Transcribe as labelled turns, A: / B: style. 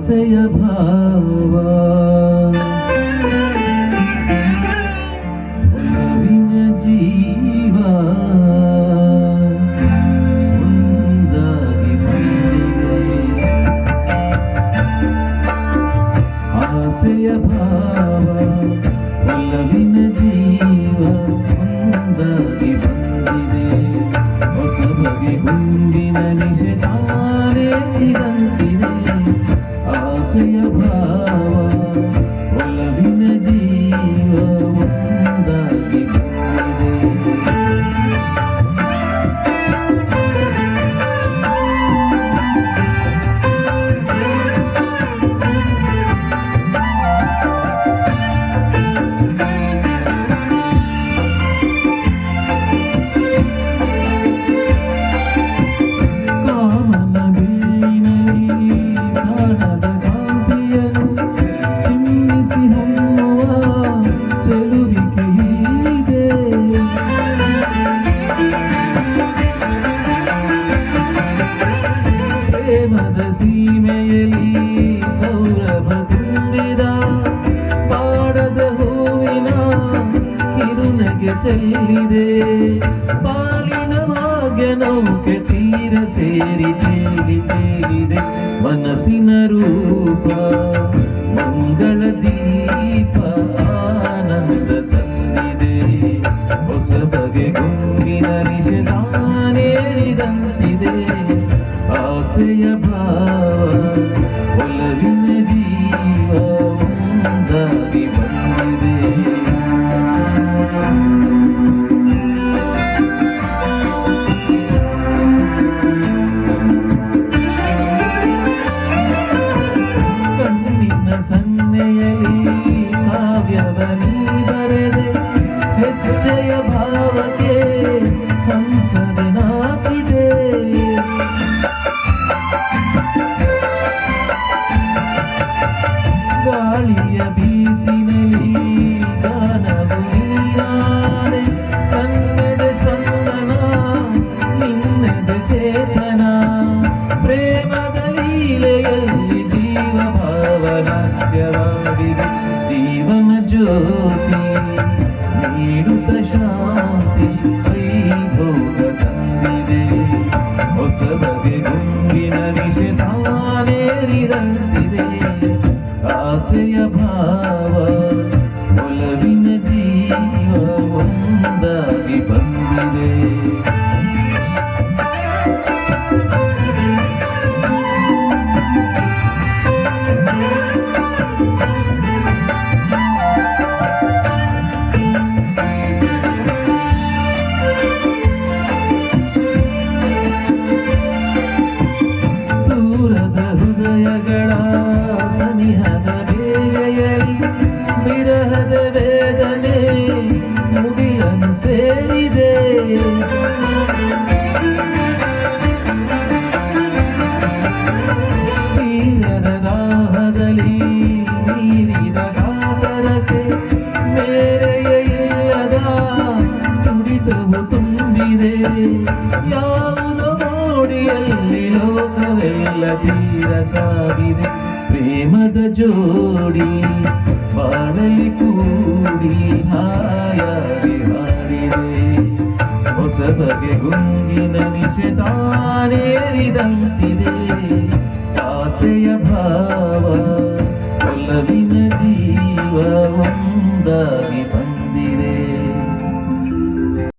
A: ಆಸೆಯ ಭಾವ ಒಲವಿನ ಜೀವ ಒಂದಾಗಿ ಬಂದಿದೆ ಆಸೆಯ ಭಾವ ಒಲವಿನ ಜೀವ ಒಂದಾಗಿ ಬಂದಿದೆ ಹೊಸ ಬಗೆ ಗುಂಡಿನ ನಿಜ ತಾನೇ ಇದಂತಿದೆ ಆಸೆಯ ಭಾವ ಒಲವಿನ ಜೀವ ಒಂದಾಗಿ ಪ್ರೇಮದ ಸೀಮೆಯಲ್ಲಿ ಸೌರಭ ತುಂಬಿದ ಪಾಡದ ಹೂವಿನ ಕಿರುನಗೆ ಚೆಲ್ಲಿದೆ ಪಾಲಿನ ಭಾಗ್ಯ ನೌಕೆ ತೀರ ಸೇರಿ ತೇಲಿ ತೇಲಿದೆ ಮನಸ್ಸಿನ ರೂಪ ಮಂಗಳ ದೀಪ ಆನಂದ ತಂದಿದೆ ಹೊಸ ಬಗೆ ಗುಂಗಿನ ನಿಜ ತಾನೇರಿದಂತಿದೆ ಆಸೆಯ ಭಾವ ಒಲವಿನ ಜೀವ ಒಂದಾಗಿ ಬಂದಿದೆ ಕಣ್ಣಿನ ಸನ್ನೆಯಲ್ಲಿ ಕಾವ್ಯವನಿ ಬರೆದೆ ಹೆಜ್ಜೆಯ ಭಾವಕ್ಕೆ ಹಂಸದ ನಾಕಿದೆ ಗಾಳಿಯ ಬೀಸಿನಲ್ಲಿ ಗಾನವು ನೀನಾದೆ ಕಣ್ಣೆದ ಚಂದನ ನಿನ್ನೆದ ಚೇತನ ಪ್ರೇಮದ ಲೀಲೆಯಲ್ಲಿ ಜೀವ ಭಾವನಾಟ್ಯವಾಗಿದೆ ಜೀವನ ಜ್ಯೋತಿ ನೀಡುತ್ತ ಶಾಂತಿ ವೈಭೋಗ ತಂದಿದೆ ಹೊಸ ಬಗೆ ಗುಂಗಿನ ನಿಜ ತಾನೇರಿದಂತಿದೆ ಆಸೆಯ ಭಾವ ಒಲವಿನ ಜೀವ ಒಂದಾಗಿ ಬಂದಿದೆ ದೂರದ ಹೃದಯಗಳ ಸನಿಹದ ಬೇಗೆಯಲ್ಲಿ ವಿರಹದ ವೇದನೆ ಮುಗಿಲನ್ನು ಸೇರಿದೆ ತೀರದ ದಾಹದಲ್ಲಿ ನೀರಿದ ಕಾತರಕ್ಕೆ ಮೇರೆಯ ಇಲ್ಲದ ತುಡಿತವು ತುಂಬಿದೆ ಯಾವುದೋ ಮೋಡಿಯಲ್ಲಿ ಲೋಕವೆಲ್ಲ ತೀರ ಸಾಗಿದೆ ಪ್ರೇಮದ ಜೋಡಿ ಬಾಳಲಿ ಕೂಡಿ ಹಾಯಾಗಿ ಹಾಡಿದೆ ಹೊಸ ಬಗೆ ಗುಂಗಿನ ನಿಜ ತಾನೇರಿದಂತಿದೆ ಆಸೆಯ ಭಾವ ಒಲವಿನ ಜೀವ ಒಂದಾಗಿ